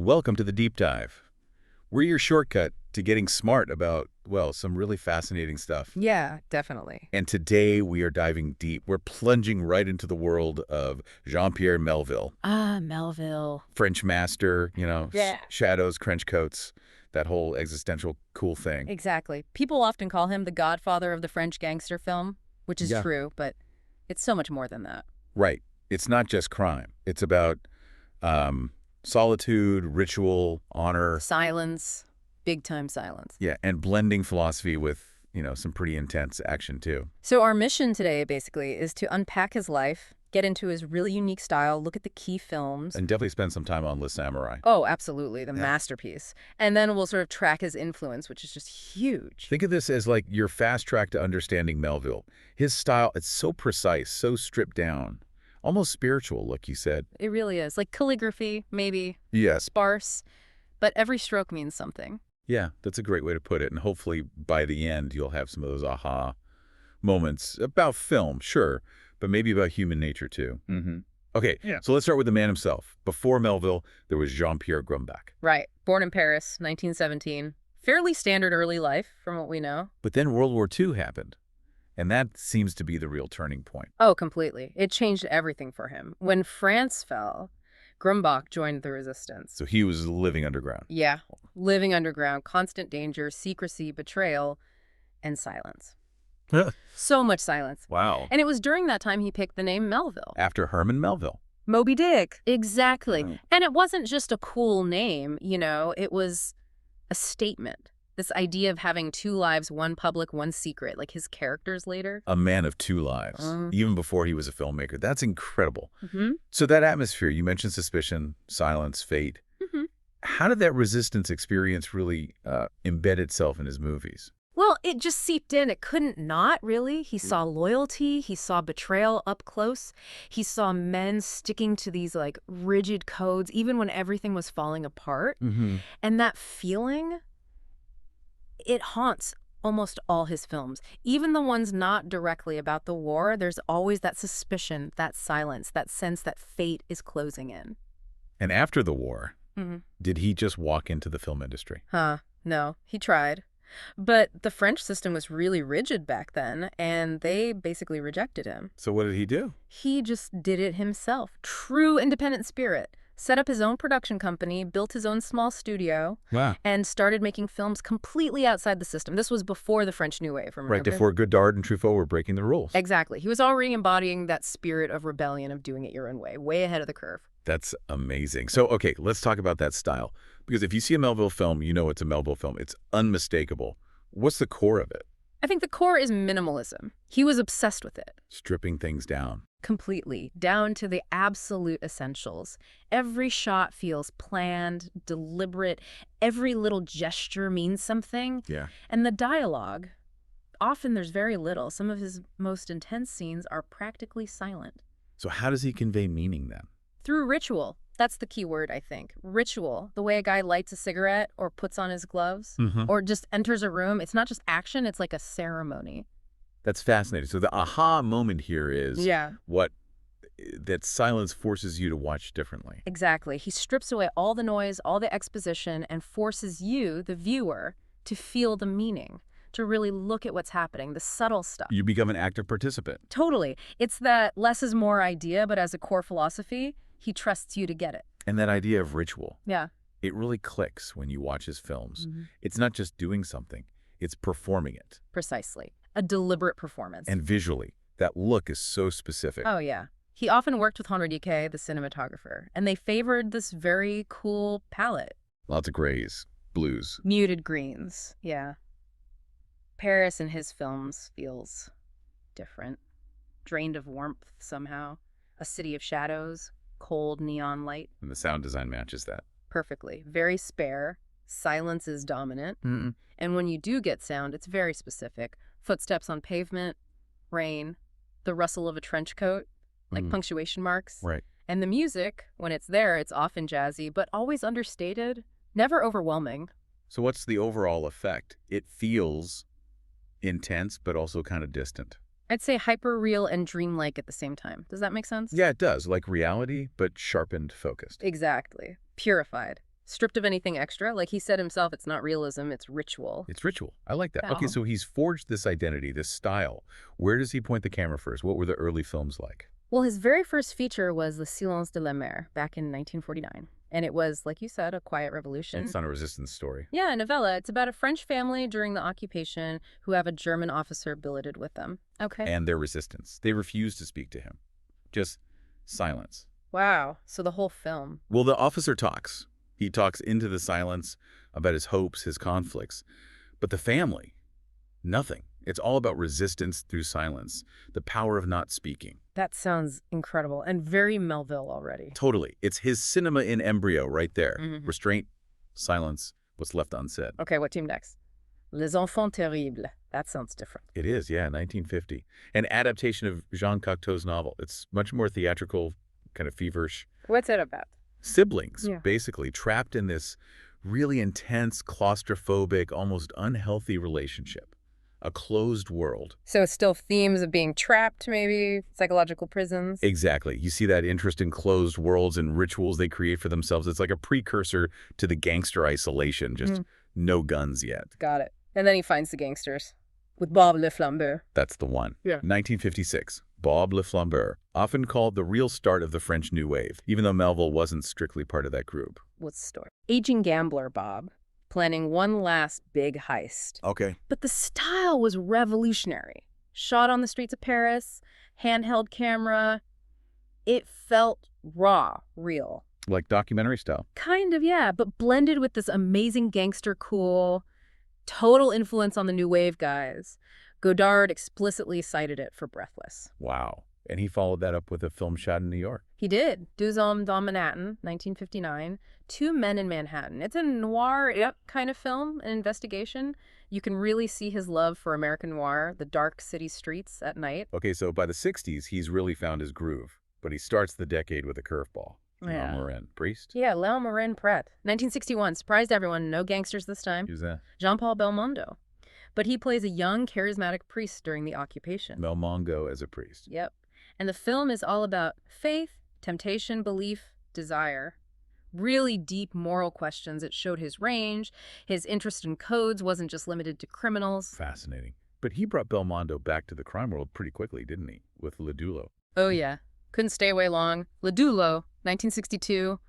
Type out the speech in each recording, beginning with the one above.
Welcome to the Deep Dive. We're your shortcut to getting smart about, well, some really fascinating stuff. Yeah, definitely. And today we are diving deep. We're plunging right into the world of Jean-Pierre Melville. Ah, Melville. French master, Yeah. shadows, trench coats, that whole existential cool thing. Exactly. People often call him the godfather of the French gangster film, which is Yeah. true, but it's so much more than that. Right. It's not just crime. It's about solitude, ritual, honor. Silence, big-time silence. Yeah, and blending philosophy with, some pretty intense action too. So our mission today, basically, is to unpack his life, get into his really unique style, look at the key films. And definitely spend some time on Le Samouraï. Oh, absolutely, the Yeah. masterpiece. And then we'll sort of track his influence, which is just huge. Think of this as like your fast track to understanding Melville. His style, it's so precise, so stripped down. Almost spiritual, like you said. It really is. Like calligraphy, maybe, Yes. sparse, but every stroke means something. Yeah, that's a great way to put it. And hopefully by the end, you'll have some of those aha moments about film, sure, but maybe about human nature too. Okay, Yeah. So let's start with the man himself. Before Melville, there was Jean-Pierre Grumbach. Right. Born in Paris, 1917. Fairly standard early life, from what we know. But then World War II happened. And that seems to be the real turning point. Oh, completely. It changed everything for him. When France fell, Grumbach joined the resistance. So he was living underground. Yeah. Living underground, constant danger, secrecy, betrayal, and silence. So much silence. Wow. And it was during that time he picked the name Melville. After Herman Melville. Moby Dick. Exactly. Oh. And it wasn't just a cool name, it was a statement. This idea of having two lives, one public, one secret, like his characters later. A man of two lives, even before he was a filmmaker. That's incredible. Mm-hmm. So that atmosphere, you mentioned suspicion, silence, fate. Mm-hmm. How did that resistance experience really embed itself in his movies? Well, it just seeped in. It couldn't not, really. He saw loyalty. He saw betrayal up close. He saw men sticking to these, rigid codes, even when everything was falling apart. Mm-hmm. And that feeling, it haunts almost all his films. Even the ones not directly about the war, there's always that suspicion, that silence, that sense that fate is closing in. And after the war, Mm-hmm. did he just walk into the film industry? No, he tried. But the French system was really rigid back then, and they basically rejected him. So what did he do? He just did it himself. True independent spirit. Set up his own production company, built his own small studio, Wow. and started making films completely outside the system. This was before the French New Wave, remember? Right, before Godard and Truffaut were breaking the rules. Exactly. He was already embodying that spirit of rebellion, of doing it your own way, way ahead of the curve. That's amazing. So, okay, let's talk about that style. Because if you see a Melville film, you know it's a Melville film. It's unmistakable. What's the core of it? I think the core is minimalism. He was obsessed with it. Stripping things down. Completely, down to the absolute essentials. Every shot feels planned, deliberate. Every little gesture means something. Yeah. And the dialogue, often there's very little. Some of his most intense scenes are practically silent. So how does he convey meaning then? Through ritual. That's the key word, I think. Ritual. The way a guy lights a cigarette or puts on his gloves or just enters a room. It's not just action, it's like a ceremony. That's fascinating. So the aha moment here is what that silence forces you to watch differently. Exactly. He strips away all the noise, all the exposition, and forces you, the viewer, to feel the meaning, to really look at what's happening, the subtle stuff. You become an active participant. Totally. It's that less is more idea, but as a core philosophy, he trusts you to get it. And that idea of ritual, Yeah. it really clicks when you watch his films. It's not just doing something, it's performing it. Precisely. A deliberate performance. And visually, that look is so specific. Oh, yeah. He often worked with Henri Diquet, the cinematographer, and they favored this very cool palette. Lots of grays, blues. Muted greens. Yeah. Paris in his films feels different. Drained of warmth somehow. A city of shadows. Cold neon light. And the sound design matches that. Perfectly. Very spare. Silence is dominant. And when you do get sound, it's very specific. Footsteps on pavement, rain, the rustle of a trench coat, like punctuation marks. Right. And the music, when it's there, it's often jazzy, but always understated, never overwhelming. So what's the overall effect? It feels intense, but also kind of distant. I'd say hyper-real and dreamlike at the same time. Does that make sense? Yeah, it does. Like reality, but sharpened, focused. Exactly. Purified. stripped of anything extra. Like he said himself, it's not realism, it's ritual. It's ritual. I like that. Wow. Okay, so he's forged this identity, this style. Where does he point the camera first? What were the early films like? Well, his very first feature was Le Silence de la Mer back in 1949. And it was, like you said, a quiet revolution. It's not a resistance story. Yeah, a novella. It's about a French family during the occupation who have a German officer billeted with them. Okay. And their resistance. They refuse to speak to him. Just silence. Wow. So the whole film. Well, the officer talks. He talks into the silence about his hopes, his conflicts. But the family, nothing. It's all about resistance through silence, the power of not speaking. That sounds incredible and very Melville already. Totally. It's his cinema in embryo right there. Mm-hmm. Restraint, silence, what's left unsaid. Okay, what team next? Les Enfants Terribles. That sounds different. It is, yeah, 1950. An adaptation of Jean Cocteau's novel. It's much more theatrical, kind of feverish. What's it about? Siblings, Yeah. basically, trapped in this really intense, claustrophobic, almost unhealthy relationship. A closed world. So it's still themes of being trapped, maybe, psychological prisons. Exactly. You see that interest in closed worlds and rituals they create for themselves. It's like a precursor to the gangster isolation, just no guns yet. Got it. And then he finds the gangsters with Bob Le Flambeur. That's the one. Yeah. 1956. Bob Le Flambeur, often called the real start of the French New Wave, even though Melville wasn't strictly part of that group. What's the story? Aging gambler Bob, planning one last big heist. Okay. But the style was revolutionary. Shot on the streets of Paris, handheld camera. It felt raw, real. Like documentary style. Kind of, yeah, but blended with this amazing gangster cool, total influence on the New Wave guys. Godard explicitly cited it for Breathless. Wow. And he followed that up with a film shot in New York. He did. Deux Hommes dans Manhattan, 1959. Two Men in Manhattan. It's a noir kind of film, an investigation. You can really see his love for American noir, the dark city streets at night. Okay, so by the 60s, he's really found his groove. But he starts the decade with a curveball. Yeah. Morin. Priest? Yeah, Léon Morin-Pret. 1961. Surprised everyone. No gangsters this time. Who's that? Jean-Paul Belmondo. But he plays a young, charismatic priest during the occupation. Belmondo as a priest. Yep. And the film is all about faith, temptation, belief, desire. Really deep moral questions. It showed his range. His interest in codes wasn't just limited to criminals. Fascinating. But he brought Belmondo back to the crime world pretty quickly, didn't he? With Le Dulo. Oh, yeah. Couldn't stay away long. Le Dulo, 1962.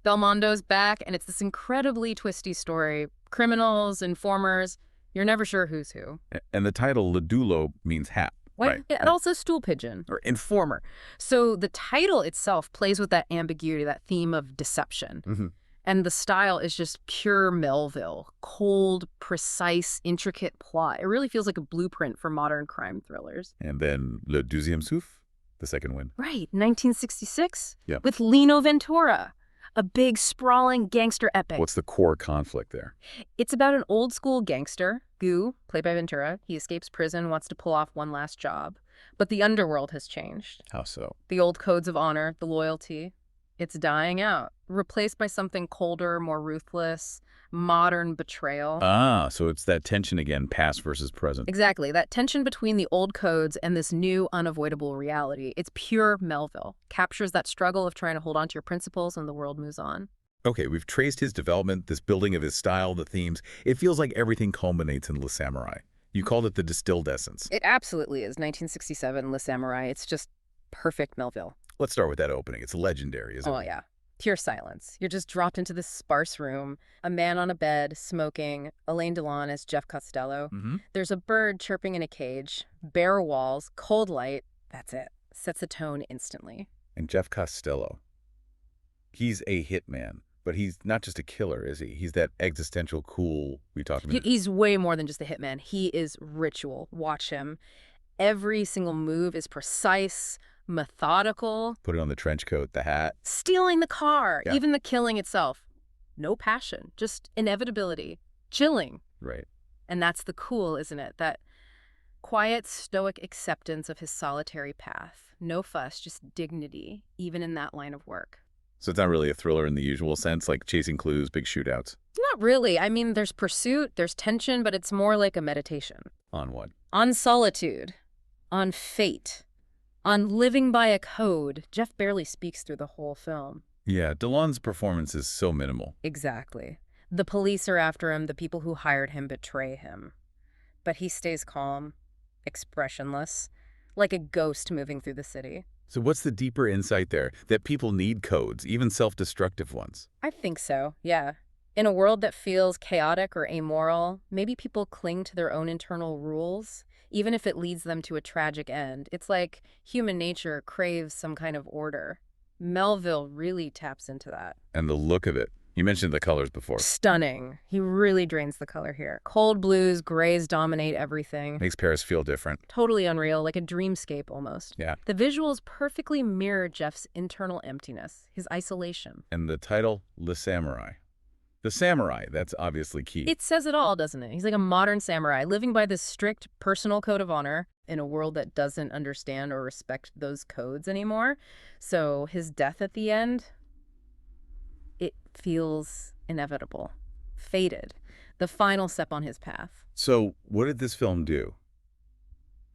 Belmondo's back, and it's this incredibly twisty story. Criminals, informers. You're never sure who's who. And the title Le Dulo means hat. What? Right. Yeah, and also stool pigeon or informer. So the title itself plays with that ambiguity, that theme of deception. Mm-hmm. And the style is just pure Melville. Cold, precise, intricate plot. It really feels like a blueprint for modern crime thrillers. And then Le Deuxième Souffle, the second win. Right, 1966. Yeah. With Lino Ventura. A big, sprawling gangster epic. What's the core conflict there? It's about an old-school gangster, Goo, played by Ventura. He escapes prison, wants to pull off one last job. But the underworld has changed. How so? The old codes of honor, the loyalty, it's dying out. Replaced by something colder, more ruthless, modern betrayal. Ah, so it's that tension again, past versus present. Exactly. That tension between the old codes and this new, unavoidable reality. It's pure Melville. Captures that struggle of trying to hold on to your principles and the world moves on. Okay, we've traced his development, this building of his style, the themes. It feels like everything culminates in Le Samouraï. You called it the distilled essence. It absolutely is. 1967, Le Samouraï. It's just perfect Melville. Let's start with that opening. It's legendary, isn't it? Oh, yeah. Pure silence. You're just dropped into this sparse room, a man on a bed, smoking, Alain Delon as Jeff Costello. Mm-hmm. There's a bird chirping in a cage, bare walls, cold light. That's it. Sets a tone instantly. And Jeff Costello, he's a hitman, but he's not just a killer, is he? He's that existential cool we talked about. He's way more than just a hitman. He is ritual. Watch him. Every single move is precise, methodical. Put it on the trench coat, the hat. Stealing the car, Yeah. even the killing itself. No passion, just inevitability. Chilling. Right. And that's the cool, isn't it? That quiet, stoic acceptance of his solitary path. No fuss, just dignity, even in that line of work. So it's not really a thriller in the usual sense, like chasing clues, big shootouts. Not really. I mean, there's pursuit, there's tension, but it's more like a meditation. On what? On solitude, on fate, on living by a code. Jeff barely speaks through the whole film. Yeah, Delon's performance is so minimal. Exactly. The police are after him, the people who hired him betray him. But he stays calm, expressionless, like a ghost moving through the city. So what's the deeper insight there? That people need codes, even self-destructive ones. I think so, yeah. In a world that feels chaotic or amoral, maybe people cling to their own internal rules, even if it leads them to a tragic end. It's like human nature craves some kind of order. Melville really taps into that. And the look of it. You mentioned the colors before. Stunning. He really drains the color here. Cold blues, grays dominate everything. Makes Paris feel different. Totally unreal, like a dreamscape almost. Yeah. The visuals perfectly mirror Jeff's internal emptiness, his isolation. And the title, Le Samouraï. The samurai, that's obviously key. It says it all, doesn't it? He's like a modern samurai, living by this strict personal code of honor in a world that doesn't understand or respect those codes anymore. So his death at the end, it feels inevitable, fated, the final step on his path. So what did this film do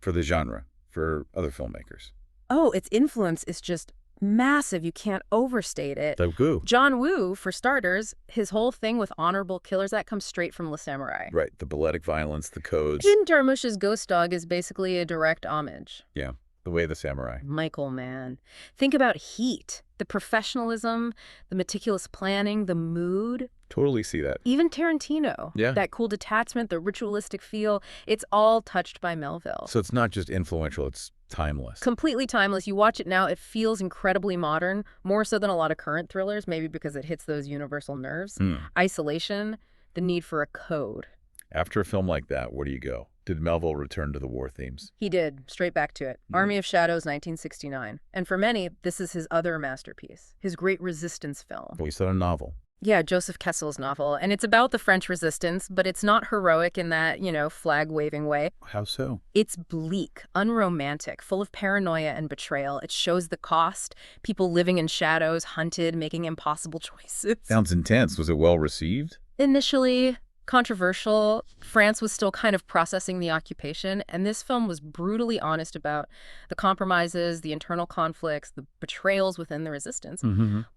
for the genre, for other filmmakers? Oh, its influence is just massive. You can't overstate it. The Goo. John Woo, for starters, his whole thing with honorable killers, that comes straight from Le Samouraï. Right, the balletic violence, the codes. Jim Jarmusch's Ghost Dog is basically a direct homage. Yeah, the way of the samurai. Michael Mann. Think about Heat, the professionalism, the meticulous planning, the mood. Totally see that. Even Tarantino. Yeah. That cool detachment, the ritualistic feel, it's all touched by Melville. So it's not just influential, it's timeless. Completely timeless. You watch it now, it feels incredibly modern, more so than a lot of current thrillers, maybe because it hits those universal nerves. Isolation, the need for a code. After a film like that, where do you go? Did Melville return to the war themes? He did, straight back to it. Army of Shadows, 1969. And for many, this is his other masterpiece, his great resistance film. Based on a novel. Yeah, Joseph Kessel's novel. And it's about the French resistance, but it's not heroic in that, flag-waving way. How so? It's bleak, unromantic, full of paranoia and betrayal. It shows the cost, people living in shadows, hunted, making impossible choices. Sounds intense. Was it well received? Initially controversial. France was still kind of processing the occupation, and this film was brutally honest about the compromises, the internal conflicts, the betrayals within the resistance.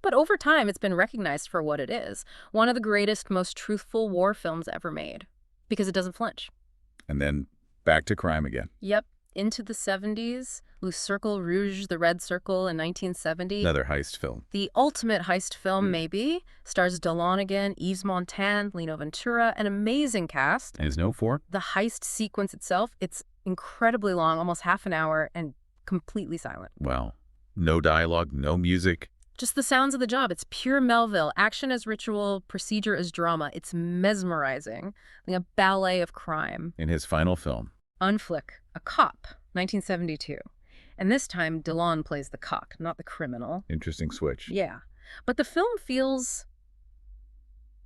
But over time, it's been recognized for what it is. One of the greatest, most truthful war films ever made, because it doesn't flinch. And then back to crime again. Yep. Into the 70s, Le Cercle Rouge, The Red Circle in 1970. Another heist film. The ultimate heist film, maybe. Stars Delon again, Yves Montand, Lino Ventura, an amazing cast. And is known for? The heist sequence itself, it's incredibly long, almost half an hour, and completely silent. Wow. No dialogue, no music. Just the sounds of the job. It's pure Melville. Action as ritual, procedure as drama. It's mesmerizing, like a ballet of crime. In his final film. Unflick, a cop, 1972. And this time, Delon plays the cock, not the criminal. Interesting switch. Yeah. But the film feels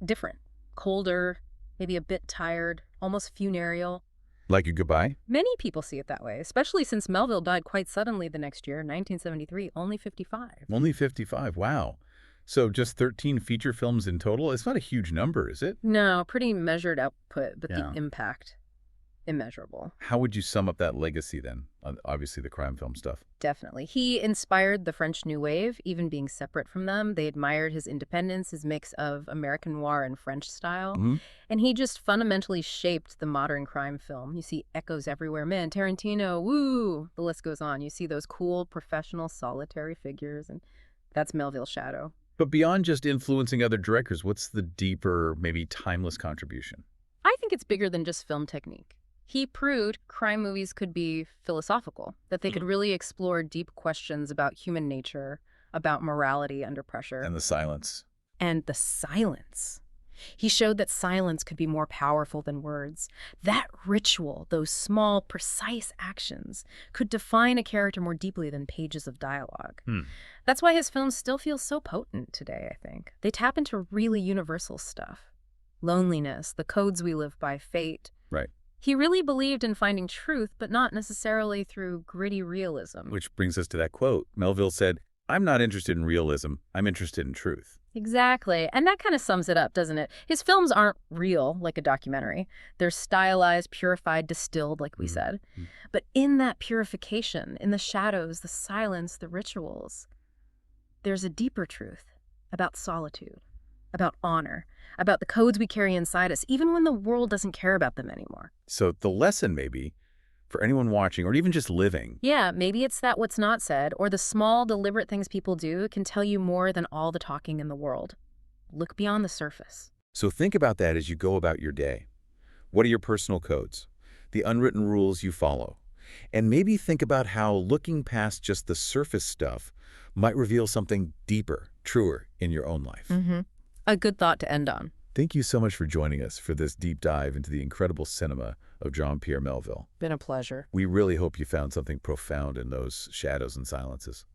different, colder, maybe a bit tired, almost funereal. Like a goodbye? Many people see it that way, especially since Melville died quite suddenly the next year, 1973, only 55. Only 55, wow. So just 13 feature films in total? It's not a huge number, is it? No, pretty measured output, but Yeah. the impact, immeasurable. How would you sum up that legacy then? Obviously the crime film stuff. Definitely. He inspired the French New Wave, even being separate from them. They admired his independence, his mix of American noir and French style. And he just fundamentally shaped the modern crime film. You see echoes everywhere. Man, Tarantino, woo! The list goes on. You see those cool, professional, solitary figures, and that's Melville's shadow. But beyond just influencing other directors, what's the deeper, maybe timeless contribution? I think it's bigger than just film technique. He proved crime movies could be philosophical, that they could really explore deep questions about human nature, about morality under pressure. And the silence. And the silence. He showed that silence could be more powerful than words. That ritual, those small, precise actions, could define a character more deeply than pages of dialogue. That's why his films still feel so potent today, I think. They tap into really universal stuff. Loneliness, the codes we live by, fate. Right. He really believed in finding truth, but not necessarily through gritty realism. Which brings us to that quote. Melville said, "I'm not interested in realism. I'm interested in truth." Exactly. And that kind of sums it up, doesn't it? His films aren't real, like a documentary. They're stylized, purified, distilled, like we said. But in that purification, in the shadows, the silence, the rituals, there's a deeper truth. about solitude, about honor, about the codes we carry inside us, even when the world doesn't care about them anymore. So the lesson maybe, for anyone watching or even just living, Yeah, maybe it's that what's not said, or the small, deliberate things people do, can tell you more than all the talking in the world. Look beyond the surface. so think about that as you go about your day. What are your personal codes? The unwritten rules you follow? And maybe think about how looking past just the surface stuff might reveal something deeper, truer in your own life. A good thought to end on. Thank you so much for joining us for this deep dive into the incredible cinema of Jean-Pierre Melville. Been a pleasure. We really hope you found something profound in those shadows and silences.